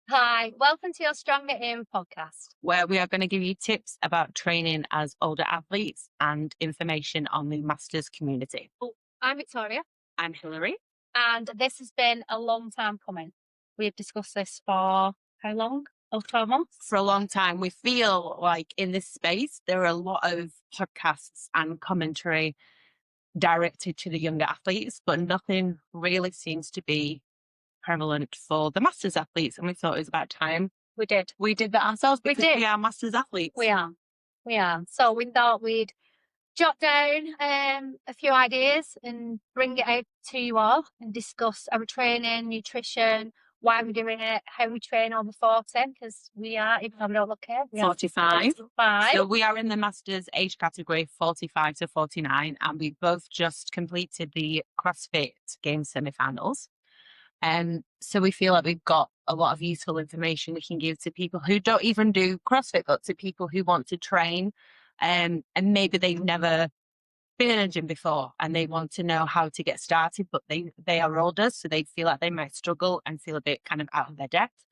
Hi, welcome to your Stronger In podcast. where we are going to give you tips about training as older athletes and information on the masters community. Oh, I'm Victoria, I'm Hilary. and this has been a long time coming. We've discussed this for how long? Oh, 12 months? For a long time, we feel like in this space, there are a lot of podcasts and commentary directed to the younger athletes, but nothing really seems to be prevalent for the masters athletes. And we thought it was about time We did. we did that ourselves We because did. we are masters athletes. We are. We are. So we thought we'd jot down a few ideas and bring it out to you all and discuss our training, nutrition, why we're doing it, how we train over 40, because we are, even though we don't look here, we are 45. 45. So we are in the masters age category 45 to 49, and we both just completed the CrossFit Games semi-finals. So we feel like we've got a lot of useful information we can give to people who don't even do CrossFit, but to people who want to train, and maybe they've never been in a gym before and they want to know how to get started, but they are older, so they feel like they might struggle and feel a bit kind of out of their depth.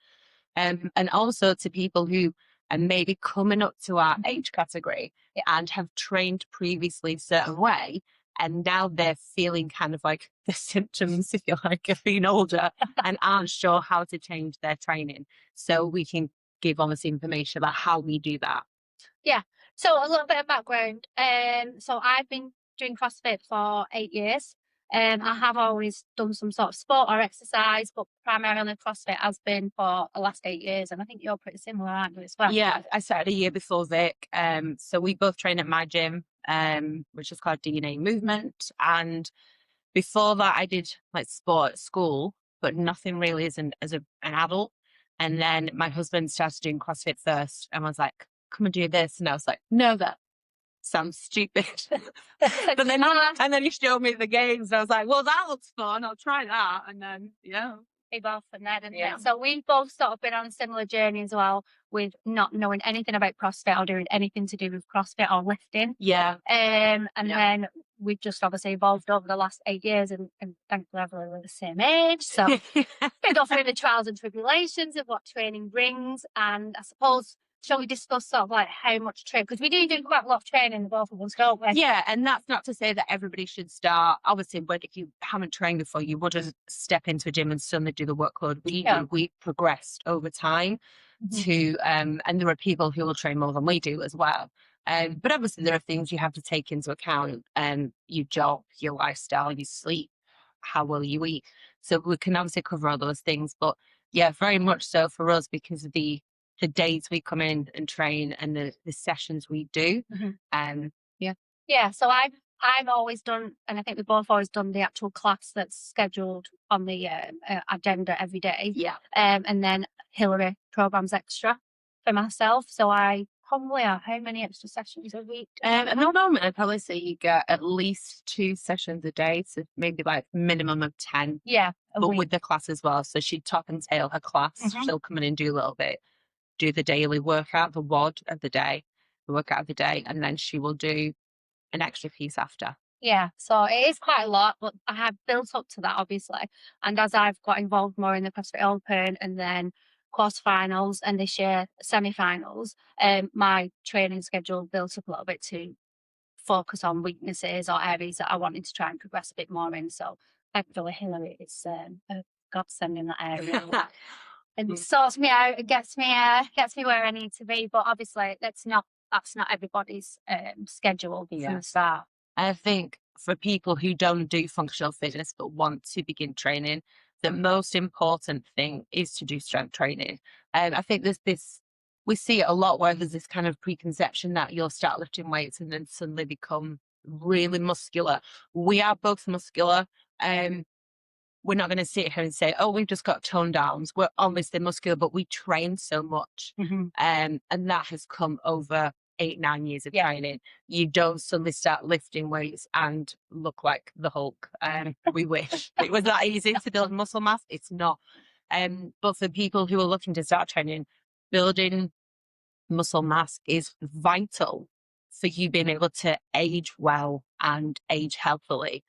And also to people who are maybe coming up to our age category and have trained previously a certain way, and now they're feeling kind of like the symptoms, if you like, of being older and aren't sure how to change their training. So we can give obviously information about how we do that. Yeah. So a little bit of background. So I've been doing CrossFit for 8 years. I have always done some sort of sport or exercise, but primarily CrossFit has been for the last 8 years. And I think you're pretty similar, aren't you, as well? Yeah, I started a year before Vic. So we both train at my gym, which is called DNA Movement. And before that, I did like sport at school, but nothing really as an adult. And then my husband started doing CrossFit first and was like, come and do this. And I was like, no, that sounds stupid. but then, and then he showed me the games. And I was like, well, that looks fun. I'll try that. And then, yeah. We both and that, didn't Yeah. we? So we've both sort of been on a similar journey as well, with not knowing anything about CrossFit or doing anything to do with CrossFit or lifting. Yeah. And then we've just obviously evolved over the last 8 years, and thankfully we're the same age. So we go through the trials and tribulations of what training brings. And I suppose, shall we discuss sort of like how much training? Because we do quite a lot of training, the both of us, don't we? Yeah, and that's not to say that everybody should start. Obviously, when if you haven't trained before, you wouldn't step into a gym and suddenly do the workload we do. We progressed over time to, and there are people who will train more than we do as well. But obviously, there are things you have to take into account: your job, your lifestyle, your sleep, how well you eat. So we can obviously cover all those things. But yeah, very much so for us because of the days we come in and train and the sessions we do. Yeah. So I've always done, and I think we've both always done the actual class that's scheduled on the agenda every day. Yeah. And then Hilary programs extra for myself. So I probably are how many extra sessions a week? At the moment, I'd probably say you get at least 2 sessions a day, so maybe like minimum of 10. Yeah. But with the class as well. So she'd top and tail her class. She'll come in and do a little bit, do the daily workout, the WOD of the day, the workout of the day, and then she will do an extra piece after. Yeah, so it is quite a lot, but I have built up to that, obviously. And as I've got involved more in the CrossFit Open and then quarterfinals and this year semi-finals, my training schedule built up a little bit to focus on weaknesses or areas that I wanted to try and progress a bit more in. So thankfully, Hilary is a godsend in that area. And sorts me out, it gets me where I need to be. But obviously, that's not everybody's schedule from the start. I think for people who don't do functional fitness but want to begin training, the most important thing is to do strength training. And I think we see it a lot where there's this kind of preconception that you'll start lifting weights and then suddenly become really muscular. We are both muscular. We're not going to sit here and say, oh, we've just got toned downs. We're obviously muscular, but we train so much. And that has come over 8-9 years of training. You don't suddenly start lifting weights and look like the Hulk. We wish it was that easy to build muscle mass. It's not. But for people who are looking to start training, building muscle mass is vital for you being able to age well and age healthily.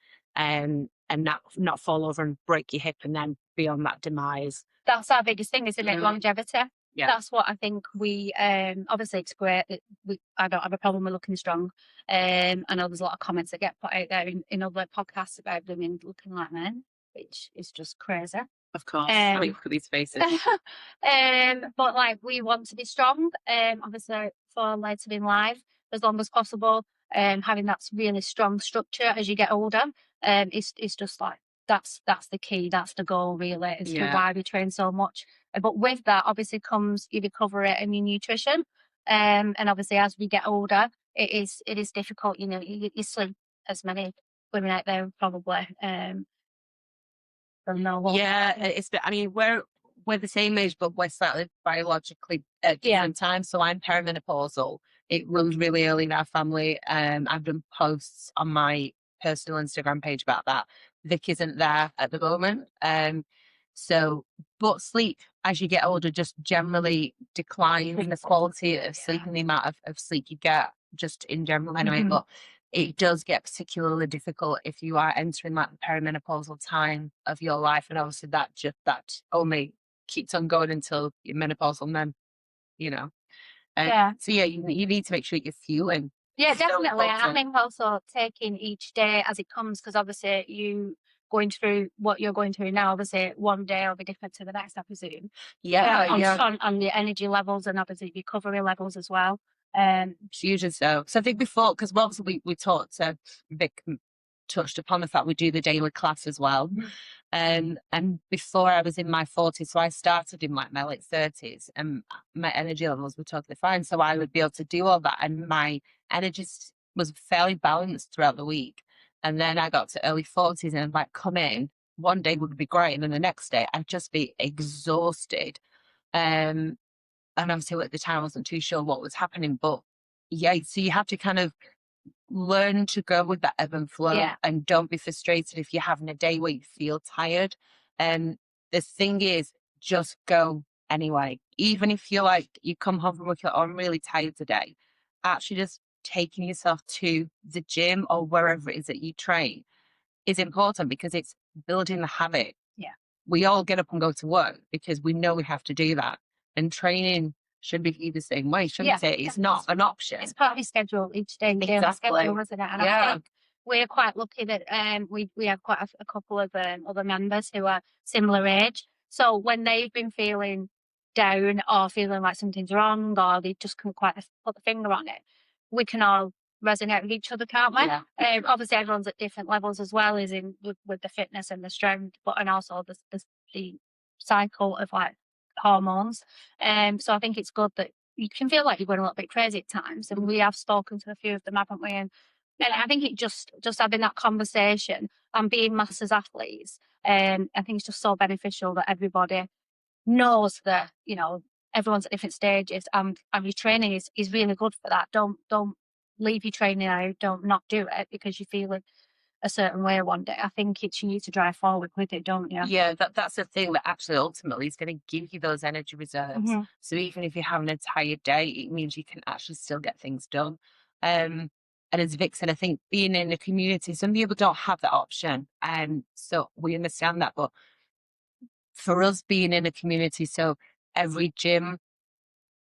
and not fall over and break your hip and then be on that demise. That's our biggest thing, isn't it? Longevity. Yeah. That's what I think we, obviously it's great that I don't have a problem with looking strong. I know there's a lot of comments that get put out there in other podcasts about women looking like men, which is just crazy. Of course. I mean, look at these faces. But like, we want to be strong, obviously for later in life, as long as possible. Having that really strong structure as you get older, it's just like, that's the key, that's the goal really, as to why we train so much. But with that obviously comes your recovery and your nutrition. And obviously as we get older, it is difficult, you know, you sleep, as many women out there probably don't know what. Yeah, I mean, we're the same age, but we're slightly biologically at different times. So I'm perimenopausal. It runs really early in our family. I've done posts on my personal Instagram page about that. Vic isn't there at the moment. But sleep as you get older just generally declines in the quality of sleep and the amount of sleep you get just in general anyway. But it does get particularly difficult if you are entering like the perimenopausal time of your life. And obviously that only keeps on going until you're menopausal and then, you know. So yeah, you need to make sure you're fueling. Yeah, definitely. I think also taking each day as it comes, because obviously you going through what you're going through now, obviously one day will be different to the next, I presume. On the energy levels and obviously recovery levels as well. Hugely so. So I think before, because obviously we talked, Vic touched upon the fact we do the daily class as well. And before I was in my 40s, so I started in like my late 30s, and my energy levels were totally fine. So I would be able to do all that, and my energy was fairly balanced throughout the week. And then I got to early 40s, and I'd like come in, one day would be great, and then the next day I'd just be exhausted. And obviously at the time I wasn't too sure what was happening, but yeah, so you have to kind of learn to go with that ebb and flow, and don't be frustrated if you're having a day where you feel tired. And the thing is, just go anyway. Even if you're like, you come home from work, you're, I'm really tired today. Actually just taking yourself to the gym or wherever it is that you train is important, because it's building the habit. Yeah. We all get up and go to work because we know we have to do that. And training should be the same way, shouldn't it? It's not an option. It's part of your schedule each day. Exactly. Schedule, isn't it? And I think we're quite lucky that we have quite a couple of other members who are similar age. So when they've been feeling down or feeling like something's wrong, or they just can't quite put the finger on it, we can all resonate with each other, can't we? Yeah. Obviously everyone's at different levels as well, as in with the fitness and the strength, but and also the cycle of like hormones. So I think it's good that you can feel like you're going a little bit crazy at times, and we have spoken to a few of them, haven't we? And I think it just having that conversation and being masters athletes, I think it's just so beneficial that everybody knows that, you know, everyone's at different stages, and your training is really good for that. Don't leave your training out. Don't not do it because you're feeling a certain way one day. I think it's, you need to drive forward with it, don't you? Yeah, that's the thing that actually ultimately is going to give you those energy reserves. So even if you're having a tired day, it means you can actually still get things done. And as Vic said, I think being in a community, some people don't have that option. So we understand that. But for us being in a community, so every gym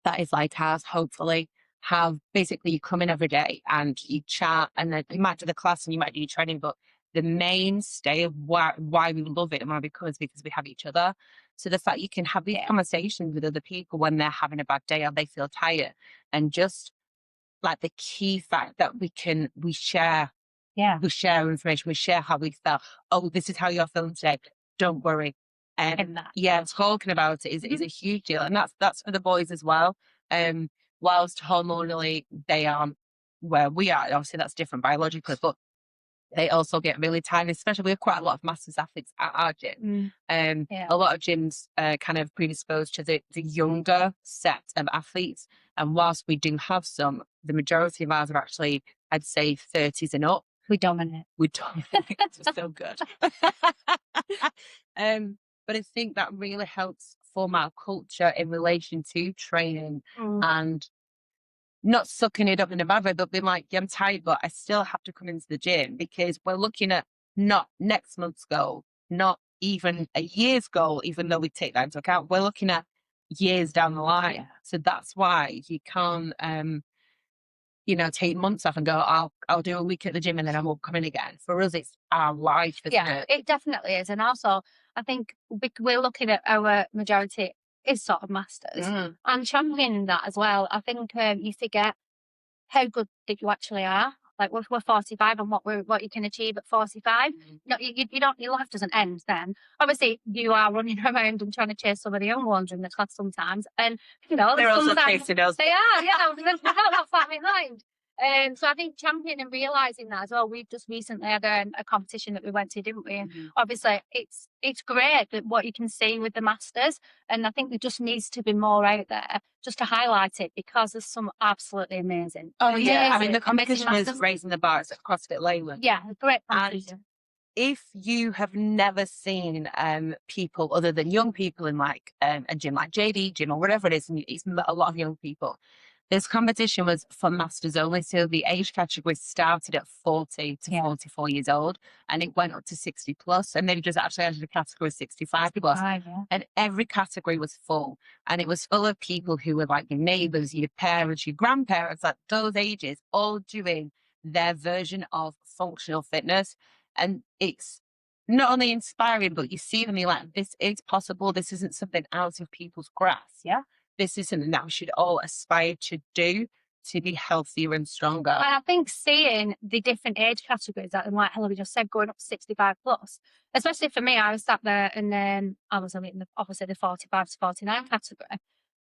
that is like ours, hopefully, have basically you come in every day and you chat, and then you might do the class and you might do your training, but the mainstay of why we love it and why we come is because we have each other. So the fact you can have these conversations with other people when they're having a bad day or they feel tired, and just like the key fact that we share. Yeah. We share information, we share how we felt. Oh, this is how you're feeling today. Don't worry. And talking about it is a huge deal. And that's for the boys as well. Whilst hormonally they aren't where we are, obviously that's different biologically, but they also get really tired, especially we have quite a lot of masters athletes at our gym. A lot of gyms are kind of predisposed to the younger set of athletes. And whilst we do have some, the majority of ours are actually, I'd say, 30s and up. We dominate. It's so good. But I think that really helps form our culture in relation to training, and not sucking it up in a bad way, but being like, yeah, I'm tired, but I still have to come into the gym, because we're looking at not next month's goal, not even a year's goal, even though we take that into account. We're looking at years down the line. Yeah. So that's why you can't, take months off and go, I'll do a week at the gym and then I won't come in again. For us, it's our life, isn't it? It definitely is. And also, I think we're looking at our majority is sort of masters and championing that as well. I think you forget how good that you actually are. Like we're 45 and what you can achieve at 45. No, you don't. Your life doesn't end then. Obviously, you are running around and trying to chase some of the young ones in the class sometimes, and They're also sometimes chasing us. they are. Yeah, they're not far behind. So I think championing and realising that as well. We've just recently had a competition that we went to, didn't we? And obviously, it's great that what you can see with the masters, and I think there just needs to be more out there just to highlight it because there's some absolutely amazing. Oh yeah, I mean amazing, the competition amazing is masters. raising the bar. It's at CrossFit Leyland. Yeah, great And competition. if you have never seen people other than young people in like a gym like JD gym or whatever it is, and it's a lot of young people, this competition was for masters only. So the age category started at 40 to 44 years old and it went up to 60 plus. And they just actually added a category 65 plus. And every category was full. And it was full of people who were like your neighbors, your parents, your grandparents, like those ages, all doing their version of functional fitness. And it's not only inspiring, but you see them, you're like, this is possible. This isn't something out of people's grasp. Yeah. This is something that we should all aspire to do to be healthier and stronger. And I think seeing the different age categories, like Hillary just said, going up to 65 plus, especially for me, I was sat there and then I was in obviously the 45 to 49 category,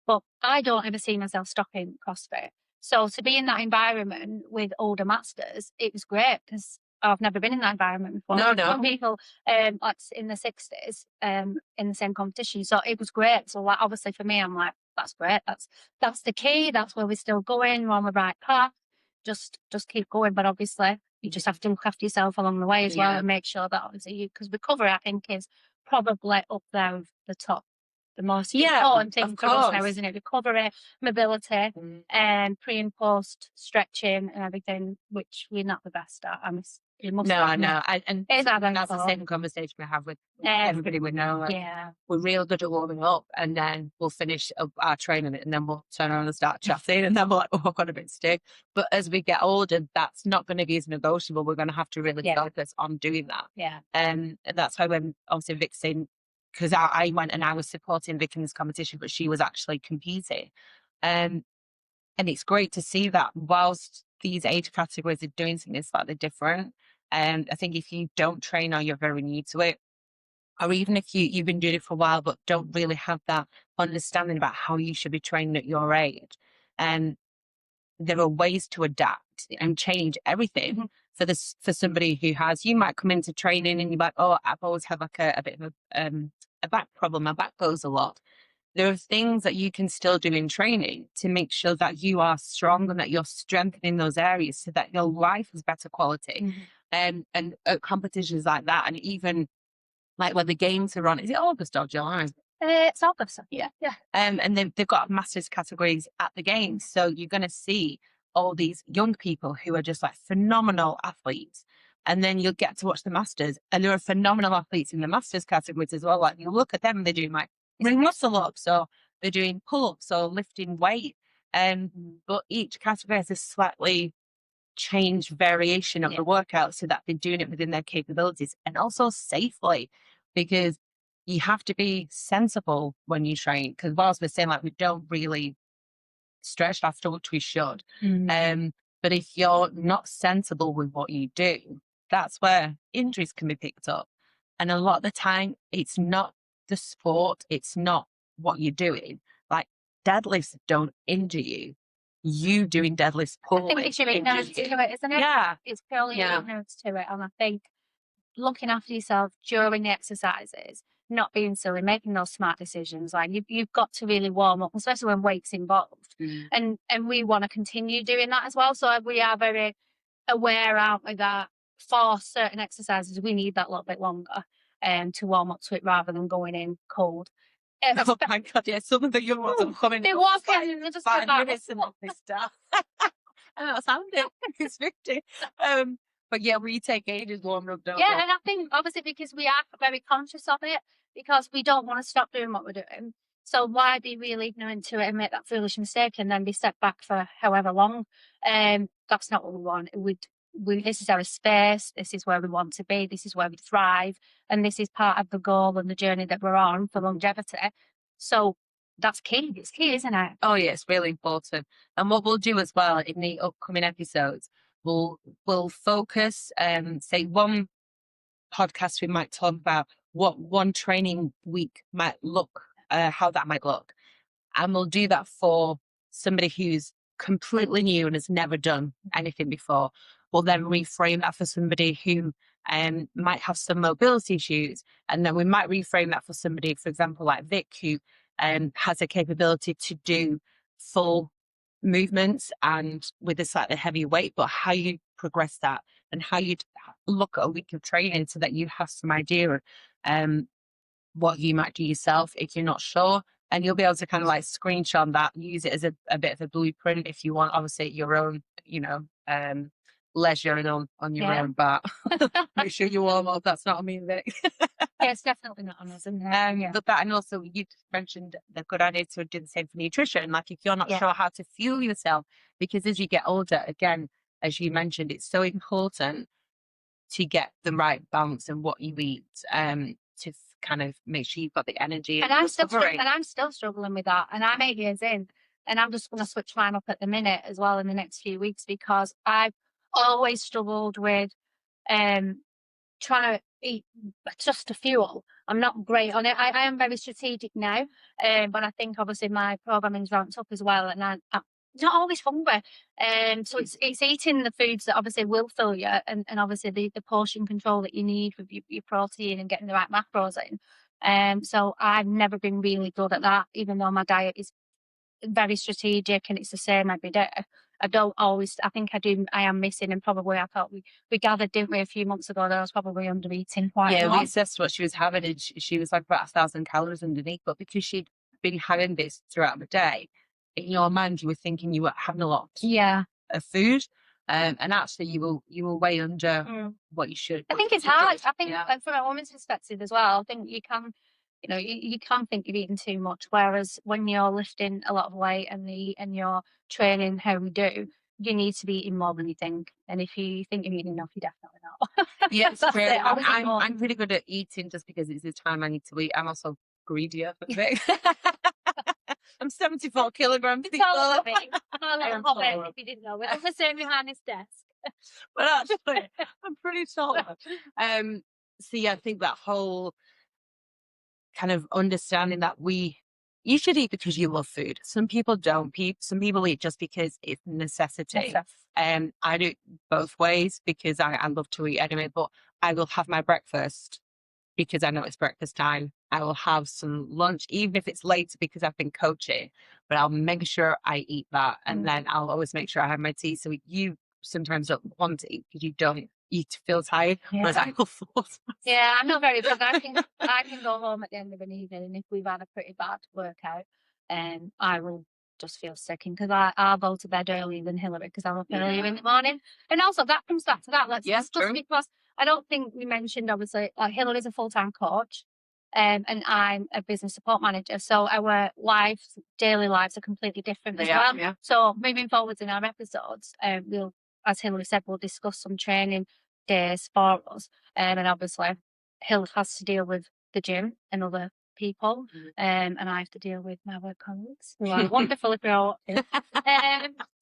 but I don't ever see myself stopping CrossFit. So to be in that environment with older masters, it was great because I've never been in that environment before. No. Some people like in the 60s in the same competition. So it was great. So like obviously for me, I'm like, that's great. That's the key. That's where we're still going. We're on the right path. Just keep going. But obviously you just have to look after yourself along the way as well and make sure that obviously because recovery I think is probably up there with the top. The most important thing for us now, isn't it? Recovery, mobility, and pre and post stretching and everything, which we're not the best at. I know. And that's the same thought. conversation we have with everybody we know. Like, we're real good at warming up and then we'll finish our training and then we'll turn around and start chatting and then we're like, oh, I've got a bit stiff. But as we get older, that's not going to be as negotiable. We're going to have to really focus on doing that. Yeah. And that's how when obviously Vic's in, because I went and I was supporting Vic in this competition, but she was actually competing. And it's great to see that whilst these age categories are doing something slightly different. And I think if you don't train or you're very new to it, or even if you've been doing it for a while, but don't really have that understanding about how you should be training at your age, and there are ways to adapt and change everything for somebody who has, you might come into training and you're like, oh, I've always had like a bit of a back problem. My back goes a lot. There are things that you can still do in training to make sure that you are strong and that you're strengthening those areas so that your life is better quality. And at competitions like that, and even like when the games are on, is it August or July? It's August, yeah. And they've got masters categories at the games. So you're going to see all these young people who are just like phenomenal athletes. And then you'll get to watch the masters and there are phenomenal athletes in the masters categories as well. Like you look at them and they're doing like ring muscle ups or they're doing pull-ups or lifting weight. But each category has a slightly changed variation of the workout so that they're doing it within their capabilities and also safely, because you have to be sensible when you train. Because whilst we're saying like we don't really stretch after which we should, but if you're not sensible with what you do, that's where injuries can be picked up. And a lot of the time, it's not the sport, it's not what you're doing. Like deadlifts don't injure you. You doing deadlifts pull. I think it's your ignorance to it, isn't it? Yeah. It's purely your ignorance to it. And I think looking after yourself during the exercises, not being silly, making those smart decisions. Like you've got to really warm up, especially when weight's involved. And we want to continue doing that as well. So we are very aware, aren't we, that for certain exercises we need that little bit longer to warm up to it rather than going in cold. Oh my God, yeah, some of the young ones are coming. They walk in and they're just 5 minutes and all this stuff. I know, it's handy. It's 50. But yeah, we take ages warming up, don't Yeah, we? and I think obviously because we are very conscious of it, because we don't want to stop doing what we're doing. So why be really ignorant to it and make that foolish mistake and then be set back for however long? That's not what we want. This is our space. This is where we want to be. This is where we thrive, and this is part of the goal and the journey that we're on for longevity. So that's key. It's key, isn't it? Oh yeah, it's really important. And what we'll do as well in the upcoming episodes, we'll focus, say one podcast we might talk about what one training week might look, how that might look. And we'll do that for somebody who's completely new and has never done anything before. We'll then reframe that for somebody who might have some mobility issues. And then we might reframe that for somebody, for example, like Vic, who has a capability to do full movements and with a slightly heavier weight, but how you progress that and how you'd look at a week of training so that you have some idea of what you might do yourself if you're not sure. And you'll be able to kind of like screenshot that, use it as a bit of a blueprint if you want, obviously, at your own, leisure and on your own. But make sure you warm up. That's not on me, Vic. Yeah, it's definitely not on us, isn't it? But that, and also you mentioned the good idea to do the same for nutrition. Like if you're not sure how to fuel yourself, because as you get older, again, as you mentioned, it's so important to get the right balance in what you eat, to kind of make sure you've got the energy. And I'm still struggling with that. And I'm 8 years in, and I'm just going to switch mine up at the minute as well in the next few weeks, because I've always struggled with trying to eat just to fuel. I'm not great on it. I am very strategic now, but I think obviously my programming's ramped up as well, and I'm not always hungry. So it's eating the foods that obviously will fill you, and obviously the portion control that you need with your protein and getting the right macros in. So I've never been really good at that, even though my diet is very strategic and it's the same every day. I don't always, I think I am missing, and probably I thought we gathered, didn't we, a few months ago that I was probably under eating quite a lot. We assessed what she was having, and she was like about 1,000 calories underneath, but because she'd been having this throughout the day, in your mind you were thinking you were having a lot of food, and actually you will way under what you should. I think it's hard. I think from a woman's perspective as well, I think you can, you can think you're eating too much, whereas when you're lifting a lot of weight and you're training how we do, you need to be eating more than you think. And if you think you're eating enough, you're definitely not. Yes, I'm pretty good at eating just because it's the time I need to eat. I'm also greedier. I'm 74 kilograms. It's all of me. I'm a little hobbit, if you didn't know. We're the same behind this desk. But actually, I'm pretty tall. So yeah, I think that whole kind of understanding that you should eat because you love food. Some people don't. Some people eat just because it's a necessity. I do it both ways because I love to eat anyway, but I will have my breakfast because I know it's breakfast time. I will have some lunch, even if it's later because I've been coaching, but I'll make sure I eat that. And then I'll always make sure I have my tea. So you sometimes don't want to eat because you don't eat to feel tired. Whereas I will force myself. Yeah, I'm not very bad. I can go home at the end of an evening, and if we've had a pretty bad workout, I will just feel sick, because I'll go to bed earlier than Hillary because I'm up earlier in the morning. And also that comes back to that. Let's discuss, because I don't think we mentioned, obviously, like Hillary's a full-time coach, and I'm a business support manager. So our daily lives are completely different as well. Yeah. So moving forwards in our episodes, we'll, as Hillary said, we'll discuss some training days for us. And obviously Hill has to deal with the gym and other people, and I have to deal with my work colleagues who are wonderful if you're watching.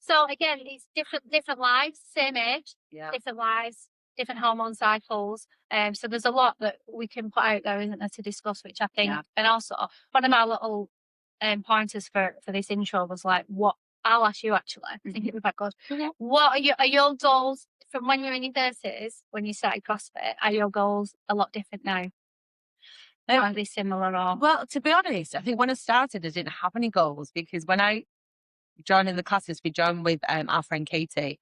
So again, it's different lives, same age, different lives, different hormone cycles. So there's a lot that we can put out there, isn't there, to discuss, which I think, and also one of my little pointers for this intro was like, what I'll ask you actually, I think it'd be quite good. What are your goals from when you're in your 30s, when you started CrossFit? Are your goals a lot different now? Are they similar? Or? Well, to be honest, I think when I started, I didn't have any goals, because when I joined in the classes, we joined with our friend Katie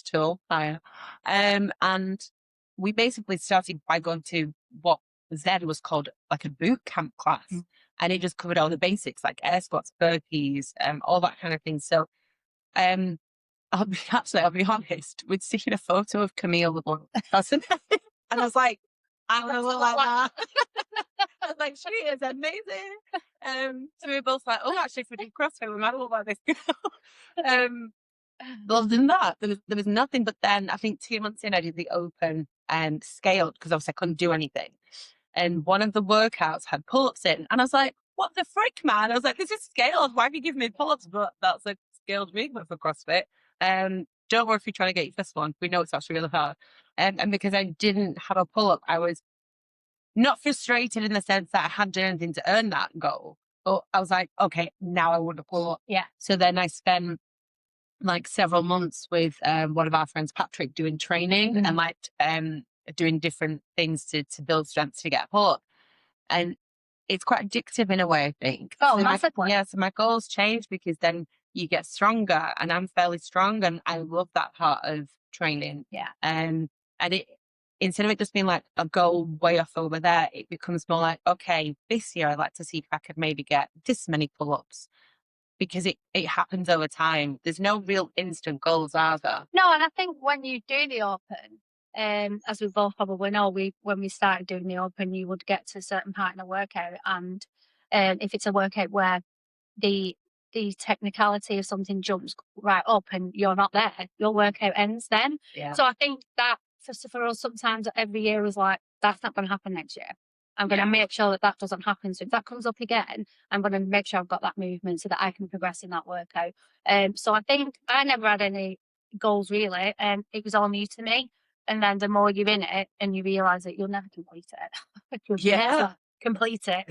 Tool, and we basically started by going to what then was called like a boot camp class, and it just covered all the basics like air squats, burpees, all that kind of thing. So I'll be honest, we'd seen a photo of Camille with one cousin, and I was like, I want to look like that. I was like, she is amazing. So we were both like, oh, actually, if we do CrossFit, we might look like this girl. But other than that, there was nothing. But then I think 2 months in, I did the open and scaled because obviously I couldn't do anything. And one of the workouts had pull-ups in, and I was like, what the frick, man? I was like, this is scaled. Why have you given me pull-ups? But that's a scaled movement for CrossFit. Don't worry if you're trying to get your first one. We know it's actually really hard. And because I didn't have a pull-up, I was not frustrated in the sense that I hadn't done anything to earn that goal. But I was like, okay, now I want to pull up. Yeah. So then I spent like several months with one of our friends, Patrick, doing training and like doing different things to build strength to get a pull up. And it's quite addictive in a way, I think. Oh, so massively. So my goals change because then you get stronger, and I'm fairly strong, and I love that part of training. Yeah. And it, instead of it just being like a goal way off over there, it becomes more like, okay, this year I'd like to see if I could maybe get this many pull-ups, because it happens over time. There's no real instant goals, are there? No, and I think when you do the open, as we both probably know, when we started doing the open, you would get to a certain part in a workout, and if it's a workout where the technicality of something jumps right up and you're not there, your workout ends then. Yeah. So I think that for us, sometimes every year is like, that's not going to happen next year. I'm going to make sure that that doesn't happen. So if that comes up again, I'm going to make sure I've got that movement so that I can progress in that workout. So I think I never had any goals really, and it was all new to me. And then the more you're in it and you realise that you'll never complete it. You'll never complete it.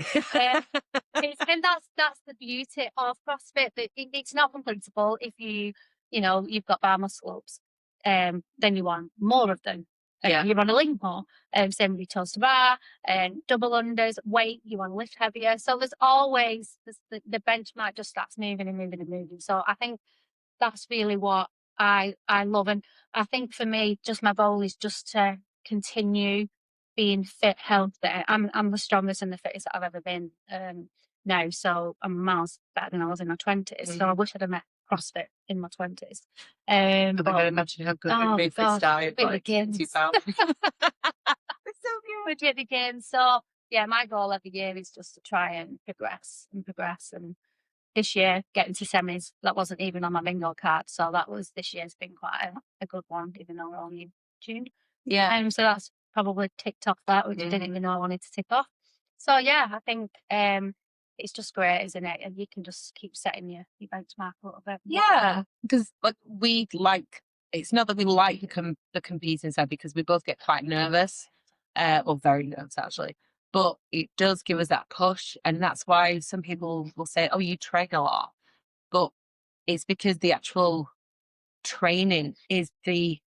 And that's the beauty of CrossFit, that it's not completable. If you've got bar muscle ups, then you want more of them. You want to link more. Same with your toes to bar and double unders, weight, you want to lift heavier. So there's always the benchmark just starts moving and moving and moving. So I think that's really what I love. And I think for me, just my goal is just to continue being fit, healthy. I'm the strongest and the fittest that I've ever been now. So I'm miles better than I was in my 20s. So I wish I'd have met CrossFit in my 20s. But I can imagine how good it would be if it started like 2000. It's so good. We'd get the games. So yeah, my goal every year is just to try and progress. And this year, getting to semis, that wasn't even on my bingo card. So this year's been quite a good one, even though we're only in June. Yeah. So that's probably ticked off that, which I didn't even know I wanted to tick off. So yeah, I think it's just great, isn't it? And you can just keep setting your benchmark a little bit. Yeah, because it's not that we like the competing side, because we both get quite nervous, or very nervous actually. But it does give us that push, and that's why some people will say, "Oh, you train a lot," but it's because the actual training is the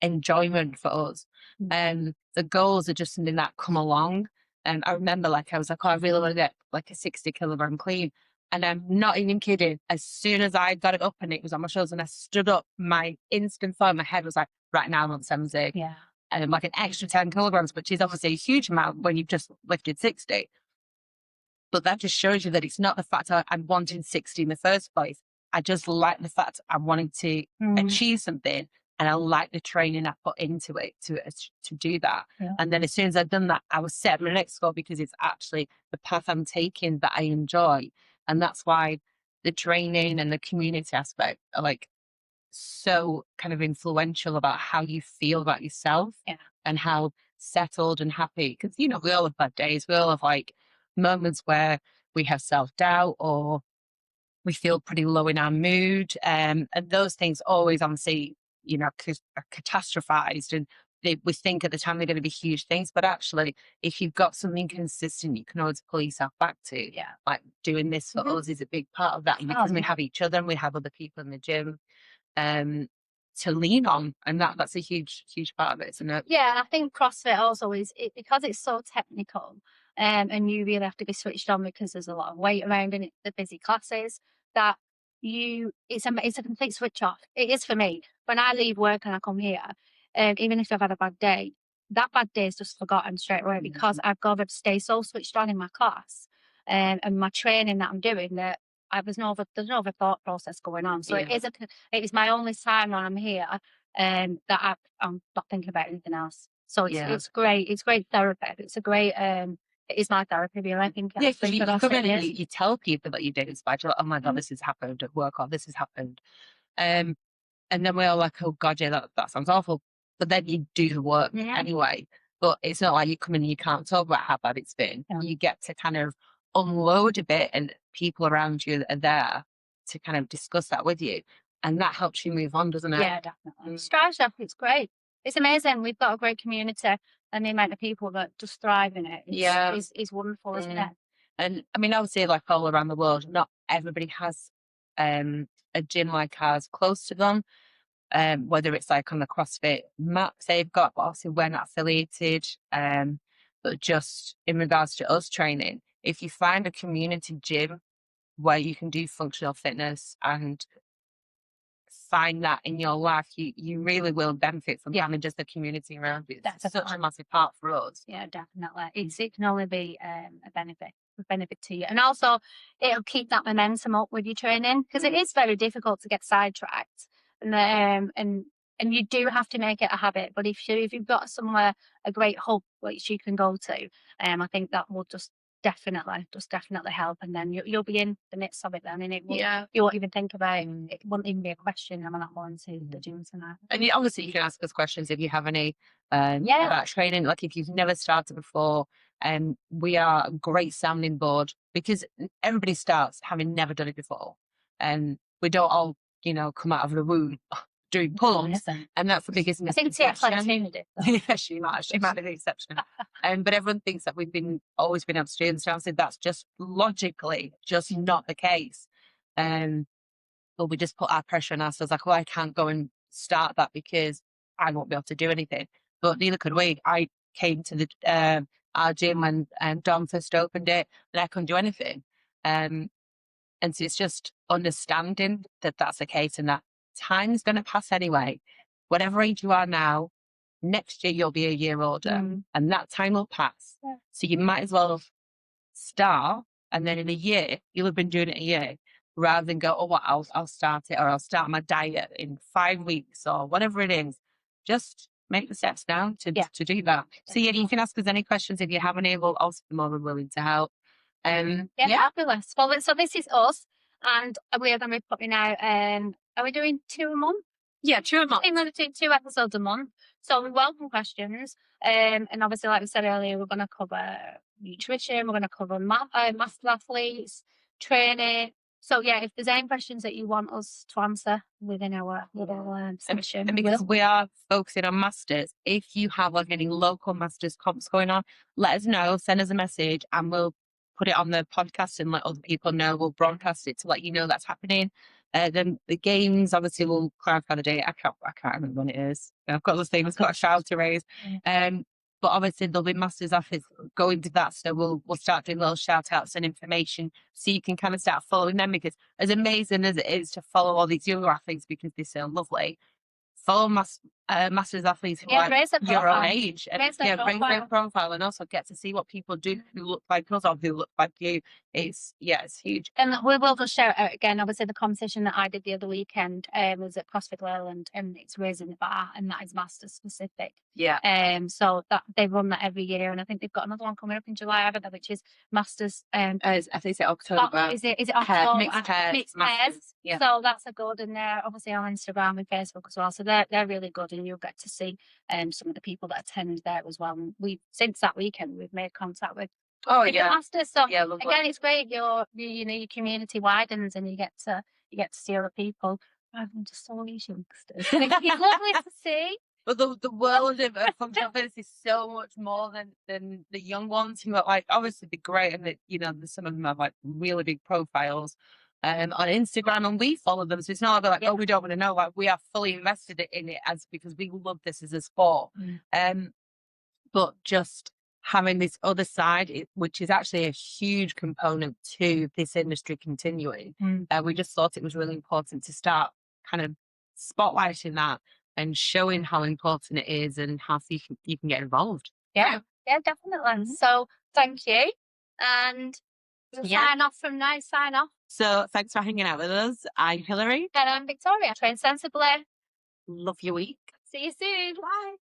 enjoyment for us. The goals are just something that come along. And I remember, I was like, oh, I really want to get like a 60 kilogram clean. And I'm not even kidding. As soon as I got it up and it was on my shoulders and I stood up, my instant thought in my head was like, right now I'm on 70. Yeah. And like an extra 10 kilograms, which is obviously a huge amount when you've just lifted 60. But that just shows you that it's not the fact that I'm wanting 60 in the first place. I just like the fact I'm wanting to achieve something, and I like the training I put into it to do that. Yeah. And then as soon as I've done that, I was set my next goal, because it's actually the path I'm taking that I enjoy. And that's why the training and the community aspect are like so kind of influential about how you feel about yourself and how settled and happy. Because, we all have bad days. We all have like moments where we have self-doubt or we feel pretty low in our mood. And those things always obviously, are catastrophized, and we think at the time they're going to be huge things. But actually, if you've got something consistent, you can always pull yourself back to. Yeah. Like doing this for us is a big part of that. And because we have each other and we have other people in the gym to lean on. And that's a huge, huge part of it, isn't it? Yeah, I think CrossFit also because it's so technical, and you really have to be switched on because there's a lot of weight around in it, the busy classes, that it's a complete switch off. It is for me. When I leave work and I come here, even if I've had a bad day, that bad day is just forgotten straight away, because I've got to stay so switched on in my class and my training that I'm doing, that there's no other thought process going on. So Yeah. it is my only time when I'm here, that I'm not thinking about anything else. So Yeah. it's great. It's great therapy. It's a great, it is my therapy, really. I think Yeah, it's because been you for come in CrossFit and years. you tell people that you did inspired. You're like, oh my God, Mm. this has happened at work, or this has happened. Um, and then we're all like, oh God, yeah, that sounds awful. But then you do the work Yeah. anyway. But it's not like you come in and you can't talk about how bad it's been. Yeah. You get to kind of unload a bit, and people around you are there to kind of discuss that with you. And that helps you move on, doesn't it? Yeah, definitely. Strive Chef, it's great. It's amazing. We've got a great community, and the amount of people that just thrive in it Yeah. is wonderful, isn't it? And I mean, obviously, like all around the world, not everybody has a gym like ours close to them. Whether it's like on the CrossFit maps they've got, but obviously we're not affiliated. But just in regards to us training, if you find a community gym where you can do functional fitness and find that in your life, you really will benefit from having just the community around you. It's such a massive part for us. Yeah, definitely. It can only be a benefit to you, and also it'll keep that momentum up with your training, because it is very difficult to get sidetracked, and you do have to make it a habit. But if you've got somewhere, a great hub which you can go to, I think that will just definitely help, and then you'll be in the midst of it then, and you won't even think about it. It won't even be a question. Am I not going to the gym tonight? And obviously, you can ask us questions if you have any Yeah. about training. Like if you've never started before, we are a great sounding board, because everybody starts having never done it before, and we don't all, come out of the womb doing pull-ups, and that's the biggest I think misconception. did. Yeah, she might be the exception. But everyone thinks that we've always been able to do it, and so obviously that's just logically just not the case. But we just put our pressure on ourselves, like, oh, I can't go and start that because I won't be able to do anything. But neither could we. I came to our gym when Dom first opened it, and I couldn't do anything. And so it's just understanding that that's the case, and that time is going to pass anyway. Whatever age you are now, next year you'll be a year older, and that time will pass. Yeah. So you might as well start, and then in a year you'll have been doing it a year, rather than go, oh, well, I'll start it, or I'll start my diet in 5 weeks, or whatever it is. Just make the steps now to do that. So yeah, you can ask us any questions if you have any. We'll also be more than willing to help. Fabulous. Well, so this is us, and we are going to be putting out. Are we doing 2 a month? Yeah, 2 a month. I'm going to do 2 episodes a month. So we welcome questions. And obviously, like we said earlier, we're going to cover nutrition. We're going to cover master athletes, training. So yeah, if there's any questions that you want us to answer within our little session, and because we are focusing on masters, if you have like any local masters comps going on, let us know. Send us a message, and we'll put it on the podcast and let other people know. We'll broadcast it to let you know that's happening. Then the games, obviously, we'll clarify the date. I can't remember when it is. I've got the thing. I've got a child to raise. But obviously there'll be masters office going to that, so we'll start doing little shout outs and information, so you can kind of start following them. Because as amazing as it is to follow all these younger athletes, because they're so lovely, follow masters athletes who are your own age, and raise their profile, and also get to see what people do who look like us or who look like you. It's huge. And we will just shout out again, obviously the competition that I did the other weekend was at CrossFit Leyland, and it's raising the bar, and that is master specific. So that they run that every year, and I think they've got another one coming up in July, haven't they, which is masters. I think it's October. Is it October? Mixed pairs. Yeah. So that's a good, and they're obviously on Instagram and Facebook as well. So they're really good, and you'll get to see some of the people that attend there as well. And since that weekend we've made contact with masters. So again, it's great. Your community widens, and you get to see other people rather than just all these youngsters. And it's lovely to see. But the world of functional fitness is so much more than the young ones who are like, obviously they're great, and that some of them have like really big profiles on Instagram, and we follow them. So it's not like, oh, we don't want to know. Like, we are fully invested in it because we love this as a sport. But just having this other side, which is actually a huge component to this industry continuing, we just thought it was really important to start kind of spotlighting that and showing how important it is and how you can get involved. Yeah, definitely. So thank you. And sign off from now. Sign off. So thanks for hanging out with us. I'm Hilary. And I'm Victoria. Train sensibly. Love your week. See you soon. Bye.